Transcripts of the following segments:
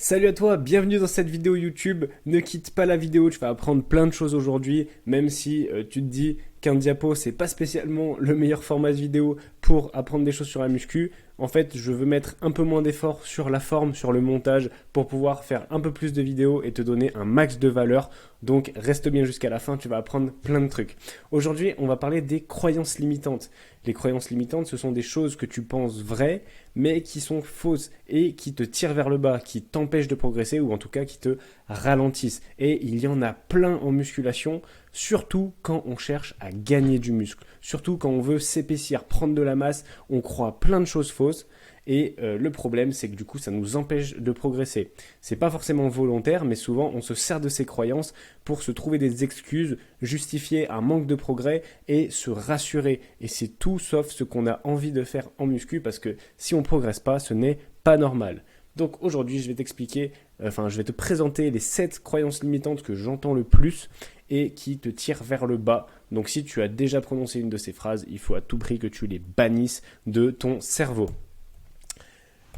Salut à toi, bienvenue dans cette vidéo YouTube. Ne quitte pas la vidéo, tu vas apprendre plein de choses aujourd'hui, même si tu te dis qu'un diapo c'est pas spécialement le meilleur format de vidéo pour apprendre des choses sur la muscu. En fait, je veux mettre un peu moins d'efforts sur la forme, sur le montage pour pouvoir faire un peu plus de vidéos et te donner un max de valeur. Donc reste bien jusqu'à la fin, tu vas apprendre plein de trucs. Aujourd'hui, on va parler des croyances limitantes. Les croyances limitantes, ce sont des choses que tu penses vraies, mais qui sont fausses et qui te tirent vers le bas, qui t'empêchent de progresser ou en tout cas qui te ralentissent. Et il y en a plein en musculation, surtout quand on cherche à gagner du muscle, surtout quand on veut s'épaissir, prendre de la masse, on croit plein de choses fausses. Et le problème, c'est que du coup, ça nous empêche de progresser. C'est pas forcément volontaire, mais souvent, on se sert de ces croyances pour se trouver des excuses, justifier un manque de progrès et se rassurer. Et c'est tout sauf ce qu'on a envie de faire en muscu, parce que si on progresse pas, ce n'est pas normal. Donc aujourd'hui, je vais je vais te présenter les 7 croyances limitantes que j'entends le plus et qui te tirent vers le bas. Donc si tu as déjà prononcé une de ces phrases, il faut à tout prix que tu les bannisses de ton cerveau.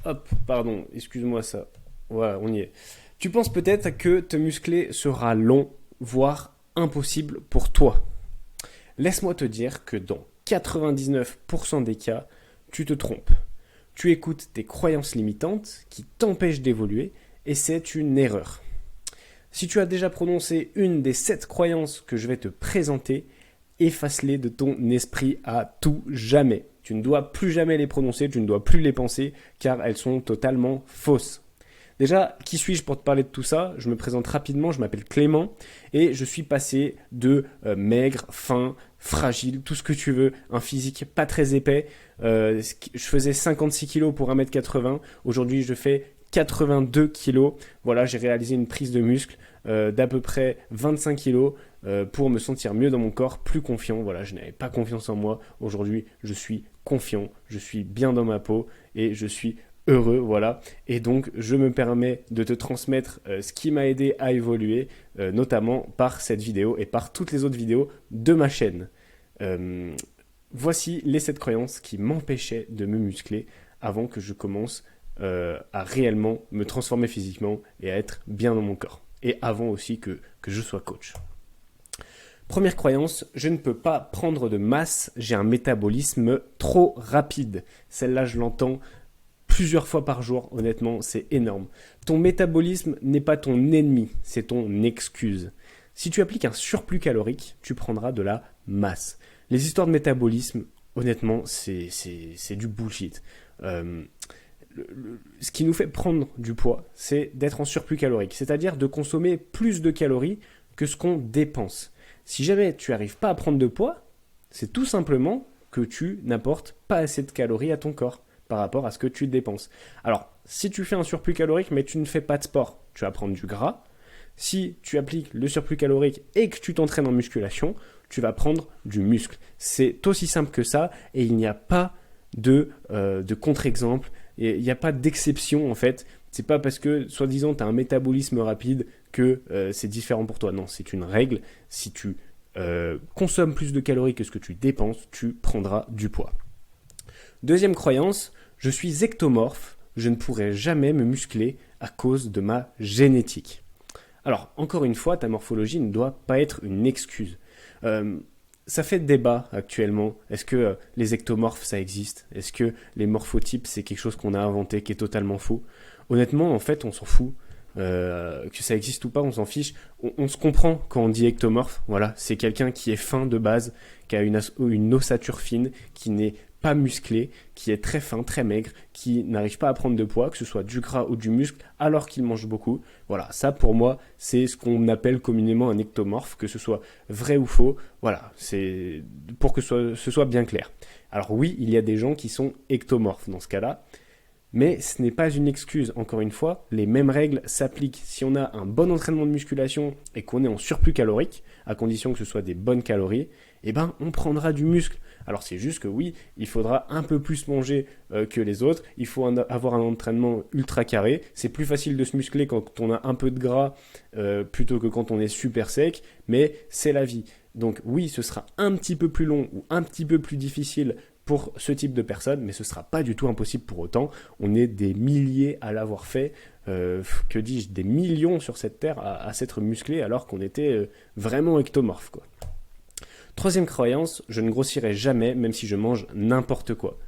Hop, pardon, excuse-moi ça. Voilà, on y est. Tu penses peut-être que te muscler sera long, voire impossible pour toi. Laisse-moi te dire que dans 99% des cas, tu te trompes. Tu écoutes tes croyances limitantes qui t'empêchent d'évoluer et c'est une erreur. Si tu as déjà prononcé une des 7 croyances que je vais te présenter, efface-les de ton esprit à tout jamais. Tu ne dois plus jamais les prononcer, tu ne dois plus les penser, car elles sont totalement fausses. Déjà, qui suis-je pour te parler de tout ça? Je me présente rapidement, je m'appelle Clément, et je suis passé de maigre, fin, fragile, tout ce que tu veux, un physique pas très épais. Je faisais 56 kilos pour 1m80, aujourd'hui je fais 82 kilos. Voilà, j'ai réalisé une prise de muscle d'à peu près 25 kilos pour me sentir mieux dans mon corps, plus confiant. Voilà, je n'avais pas confiance en moi. Aujourd'hui, je suis confiant, je suis bien dans ma peau et je suis heureux, voilà. Et donc, je me permets de te transmettre ce qui m'a aidé à évoluer, notamment par cette vidéo et par toutes les autres vidéos de ma chaîne. Voici les 7 croyances qui m'empêchaient de me muscler avant que je commence à réellement me transformer physiquement et à être bien dans mon corps. Et avant aussi que je sois coach. Première croyance, je ne peux pas prendre de masse, j'ai un métabolisme trop rapide. Celle-là, je l'entends plusieurs fois par jour, honnêtement, c'est énorme. Ton métabolisme n'est pas ton ennemi, c'est ton excuse. Si tu appliques un surplus calorique, tu prendras de la masse. Les histoires de métabolisme, honnêtement, c'est du bullshit. Ce qui nous fait prendre du poids, c'est d'être en surplus calorique, c'est-à-dire de consommer plus de calories que ce qu'on dépense. Si jamais tu n'arrives pas à prendre de poids, c'est tout simplement que tu n'apportes pas assez de calories à ton corps par rapport à ce que tu dépenses. Alors, si tu fais un surplus calorique mais tu ne fais pas de sport, tu vas prendre du gras. Si tu appliques le surplus calorique et que tu t'entraînes en musculation, tu vas prendre du muscle. C'est aussi simple que ça et il n'y a pas de contre-exemple. Il n'y a pas d'exception en fait. C'est pas parce que, soi-disant, tu as un métabolisme rapide que c'est différent pour toi. Non, c'est une règle. Si tu consommes plus de calories que ce que tu dépenses, tu prendras du poids. Deuxième croyance, je suis ectomorphe. Je ne pourrai jamais me muscler à cause de ma génétique. Alors, encore une fois, ta morphologie ne doit pas être une excuse. Ça fait débat actuellement. Est-ce que les ectomorphes, ça existe? Est-ce que les morphotypes, c'est quelque chose qu'on a inventé qui est totalement faux? Honnêtement, en fait, on s'en fout. Que ça existe ou pas, on s'en fiche. On se comprend quand on dit ectomorphe. Voilà, c'est quelqu'un qui est fin de base, qui a une ossature fine, qui n'est pas musclé, qui est très fin, très maigre, qui n'arrive pas à prendre de poids, que ce soit du gras ou du muscle, alors qu'il mange beaucoup. Voilà, ça pour moi, c'est ce qu'on appelle communément un ectomorphe, que ce soit vrai ou faux. Voilà, c'est pour que ce soit bien clair. Alors oui, il y a des gens qui sont ectomorphes dans ce cas-là, mais ce n'est pas une excuse. Encore une fois, les mêmes règles s'appliquent. Si on a un bon entraînement de musculation et qu'on est en surplus calorique, à condition que ce soit des bonnes calories, eh ben, on prendra du muscle. Alors c'est juste que oui, il faudra un peu plus manger que les autres, il faut avoir un entraînement ultra carré, c'est plus facile de se muscler quand on a un peu de gras plutôt que quand on est super sec, mais c'est la vie. Donc oui, ce sera un petit peu plus long ou un petit peu plus difficile pour ce type de personnes, mais ce ne sera pas du tout impossible pour autant. On est des milliers à l'avoir fait, que dis-je, des millions sur cette terre à s'être musclés alors qu'on était vraiment ectomorphes, quoi. Troisième croyance, je ne grossirai jamais même si je mange n'importe quoi.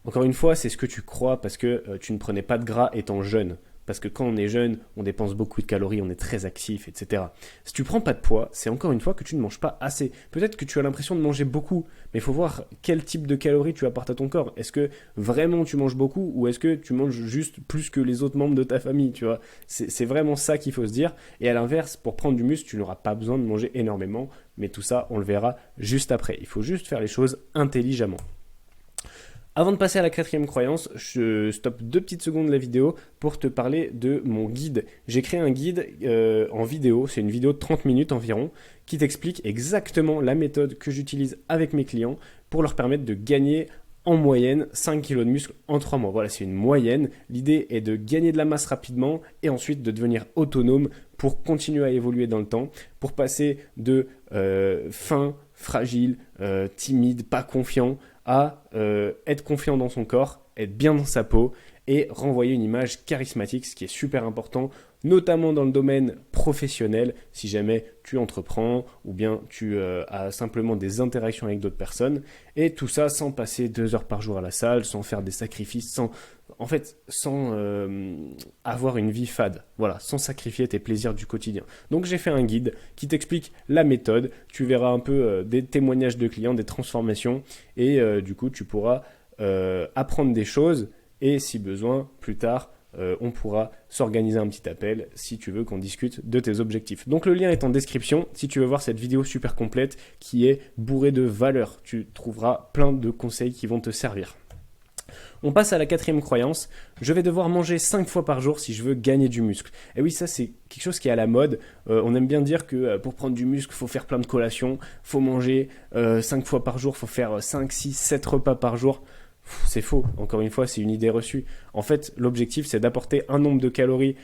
Encore une fois, c'est ce que tu crois parce que tu ne prenais pas de gras étant jeune. Parce que quand on est jeune, on dépense beaucoup de calories, on est très actif, etc. Si tu prends pas de poids, c'est encore une fois que tu ne manges pas assez. Peut-être que tu as l'impression de manger beaucoup, mais il faut voir quel type de calories tu apportes à ton corps. Est-ce que vraiment tu manges beaucoup ou est-ce que tu manges juste plus que les autres membres de ta famille, tu vois? C'est vraiment ça qu'il faut se dire. Et à l'inverse, pour prendre du muscle, tu n'auras pas besoin de manger énormément, mais tout ça, on le verra juste après. Il faut juste faire les choses intelligemment. Avant de passer à la quatrième croyance, je stoppe 2 petites secondes la vidéo pour te parler de mon guide. J'ai créé un guide en vidéo, c'est une vidéo de 30 minutes environ, qui t'explique exactement la méthode que j'utilise avec mes clients pour leur permettre de gagner en moyenne 5 kg de muscle en 3 mois. Voilà, c'est une moyenne. L'idée est de gagner de la masse rapidement et ensuite de devenir autonome pour continuer à évoluer dans le temps, pour passer de fin, fragile, timide, pas confiant, à être confiant dans son corps, être bien dans sa peau et renvoyer une image charismatique, ce qui est super important, notamment dans le domaine professionnel, si jamais tu entreprends ou bien tu as simplement des interactions avec d'autres personnes. Et tout ça sans passer 2 heures par jour à la salle, sans faire des sacrifices, sans avoir une vie fade, voilà, sans sacrifier tes plaisirs du quotidien. Donc j'ai fait un guide qui t'explique la méthode, tu verras un peu des témoignages de clients, des transformations, et du coup tu pourras apprendre des choses, et si besoin, plus tard, on pourra s'organiser un petit appel si tu veux qu'on discute de tes objectifs. Donc le lien est en description si tu veux voir cette vidéo super complète qui est bourrée de valeur. Tu trouveras plein de conseils qui vont te servir. On passe à la quatrième croyance, je vais devoir manger 5 fois par jour si je veux gagner du muscle. Et oui, ça c'est quelque chose qui est à la mode. On aime bien dire que pour prendre du muscle, il faut faire plein de collations, il faut manger 5 fois par jour, il faut faire 5, 6, 7 repas par jour. C'est faux, encore une fois, c'est une idée reçue. En fait, l'objectif, c'est d'apporter un nombre de calories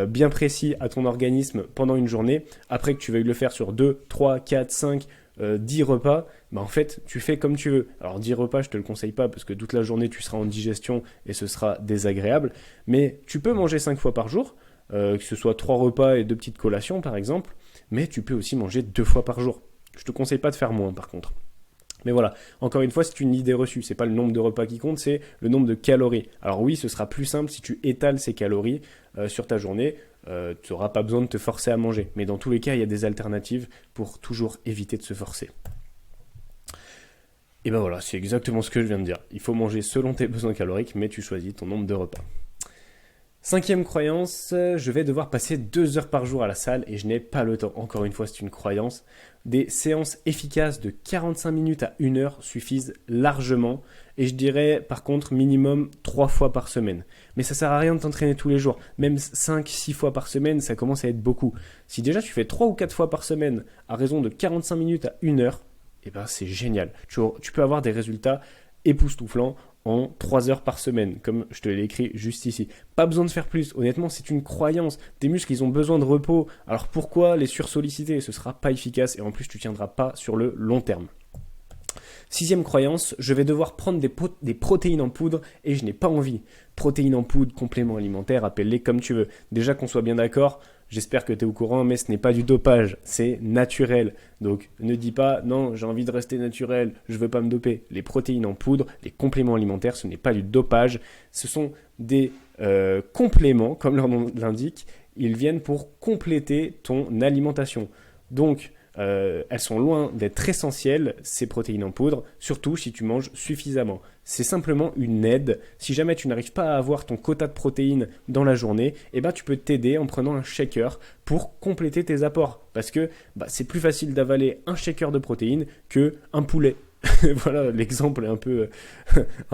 bien précis à ton organisme pendant une journée. Après que tu veuilles le faire sur 2, 3, 4, 5, 10 repas, bah en fait, tu fais comme tu veux. Alors 10 repas, je te le conseille pas parce que toute la journée, tu seras en digestion et ce sera désagréable. Mais tu peux manger 5 fois par jour, que ce soit 3 repas et 2 petites collations par exemple. Mais tu peux aussi manger 2 fois par jour. Je te conseille pas de faire moins par contre. Mais voilà, encore une fois, c'est une idée reçue. C'est pas le nombre de repas qui compte, c'est le nombre de calories. Alors oui, ce sera plus simple si tu étales ces calories sur ta journée. Tu n'auras pas besoin de te forcer à manger. Mais dans tous les cas, il y a des alternatives pour toujours éviter de se forcer. Et ben voilà, c'est exactement ce que je viens de dire. Il faut manger selon tes besoins caloriques, mais tu choisis ton nombre de repas. Cinquième croyance, je vais devoir passer 2 heures par jour à la salle et je n'ai pas le temps. Encore une fois, c'est une croyance. Des séances efficaces de 45 minutes à 1 heure suffisent largement. Et je dirais par contre minimum 3 fois par semaine. Mais ça sert à rien de t'entraîner tous les jours. Même 5-6 fois par semaine, ça commence à être beaucoup. Si déjà tu fais 3 ou 4 fois par semaine à raison de 45 minutes à 1 heure, eh ben c'est génial. Tu peux avoir des résultats époustouflants en 3 heures par semaine, comme je te l'ai écrit juste ici. Pas besoin de faire plus, honnêtement c'est une croyance. Tes muscles ils ont besoin de repos, alors pourquoi les sursolliciter? Ce sera pas efficace et en plus tu tiendras pas sur le long terme. Sixième croyance, je vais devoir prendre des protéines en poudre et je n'ai pas envie. Protéines en poudre, compléments alimentaires, appelle-les comme tu veux. Déjà qu'on soit bien d'accord, j'espère que tu es au courant, mais ce n'est pas du dopage, c'est naturel. Donc ne dis pas, non, j'ai envie de rester naturel, je ne veux pas me doper. Les protéines en poudre, les compléments alimentaires, ce n'est pas du dopage. Ce sont des compléments, comme leur nom l'indique, ils viennent pour compléter ton alimentation. Donc, elles sont loin d'être essentielles, ces protéines en poudre, surtout si tu manges suffisamment. C'est simplement une aide. Si jamais tu n'arrives pas à avoir ton quota de protéines dans la journée, eh ben, tu peux t'aider en prenant un shaker pour compléter tes apports. Parce que c'est plus facile d'avaler un shaker de protéines qu'un poulet. Voilà, l'exemple est un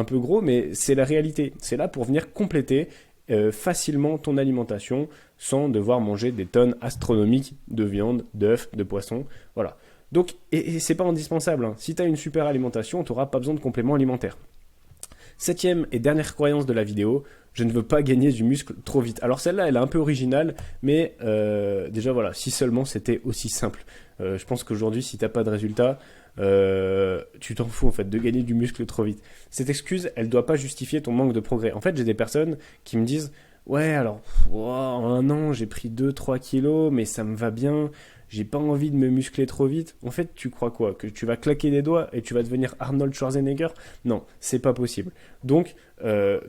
peu gros, mais c'est la réalité. C'est là pour venir compléter facilement ton alimentation sans devoir manger des tonnes astronomiques de viande, d'œufs, de poissons. Voilà. Donc, et c'est pas indispensable. Hein. Si tu as une super alimentation, tu n'auras pas besoin de compléments alimentaires. Septième et dernière croyance de la vidéo, je ne veux pas gagner du muscle trop vite. Alors celle-là, elle est un peu originale, mais déjà voilà, si seulement c'était aussi simple. Je pense qu'aujourd'hui, si t'as pas de résultat, tu t'en fous en fait de gagner du muscle trop vite. Cette excuse, elle doit pas justifier ton manque de progrès. En fait, j'ai des personnes qui me disent, ouais, alors, en un an, j'ai pris 2-3 kilos, mais ça me va bien. J'ai pas envie de me muscler trop vite. En fait, tu crois quoi? Que tu vas claquer des doigts et tu vas devenir Arnold Schwarzenegger? Non, c'est pas possible. Donc,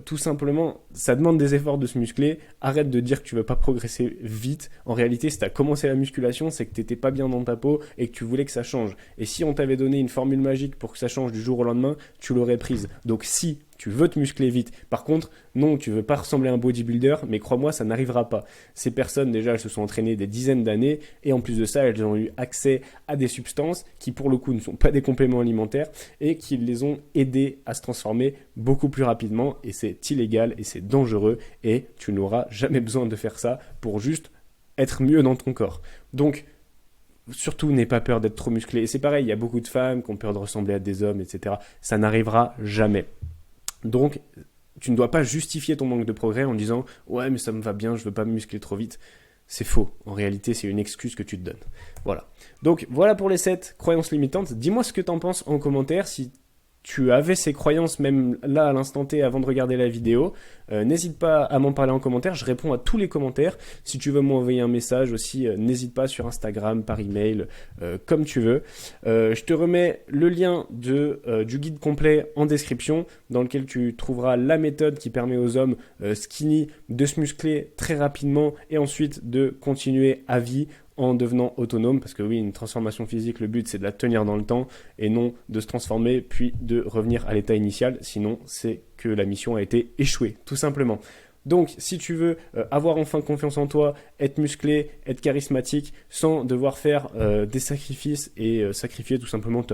tout simplement, ça demande des efforts de se muscler. Arrête de dire que tu veux pas progresser vite. En réalité, si tu as commencé la musculation, c'est que t'étais pas bien dans ta peau et que tu voulais que ça change. Et si on t'avait donné une formule magique pour que ça change du jour au lendemain, tu l'aurais prise. Donc si tu veux te muscler vite, par contre, non, tu veux pas ressembler à un bodybuilder, mais crois-moi, ça n'arrivera pas. Ces personnes, déjà, elles se sont entraînées des dizaines d'années et en plus de ça, elles ont eu accès à des substances qui, pour le coup, ne sont pas des compléments alimentaires et qui les ont aidées à se transformer beaucoup plus rapidement. Et c'est illégal et c'est dangereux et tu n'auras jamais besoin de faire ça pour juste être mieux dans ton corps. Donc, surtout, n'aie pas peur d'être trop musclé. Et c'est pareil, il y a beaucoup de femmes qui ont peur de ressembler à des hommes, etc. Ça n'arrivera jamais. Donc, tu ne dois pas justifier ton manque de progrès en disant « Ouais, mais ça me va bien, je veux pas me muscler trop vite ». C'est faux. En réalité, c'est une excuse que tu te donnes. Voilà. Donc, voilà pour les 7 croyances limitantes. Dis-moi ce que tu en penses en commentaire. Si tu avais ces croyances même là à l'instant T avant de regarder la vidéo, n'hésite pas à m'en parler en commentaire, je réponds à tous les commentaires. Si tu veux m'envoyer un message aussi, n'hésite pas sur Instagram, par email, comme tu veux. Je te remets le lien du guide complet en description dans lequel tu trouveras la méthode qui permet aux hommes skinny de se muscler très rapidement et ensuite de continuer à vie en devenant autonome, parce que oui, une transformation physique, le but c'est de la tenir dans le temps et non de se transformer puis de revenir à l'état initial, sinon c'est que la mission a été échouée, tout simplement. Donc, si tu veux avoir enfin confiance en toi, être musclé, être charismatique, sans devoir faire des sacrifices et sacrifier tout simplement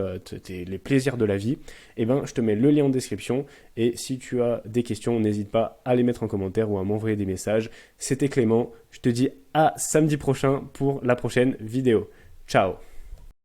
les plaisirs de la vie, eh ben, je te mets le lien en description. Et si tu as des questions, n'hésite pas à les mettre en commentaire ou à m'envoyer des messages. C'était Clément. Je te dis à samedi prochain pour la prochaine vidéo. Ciao!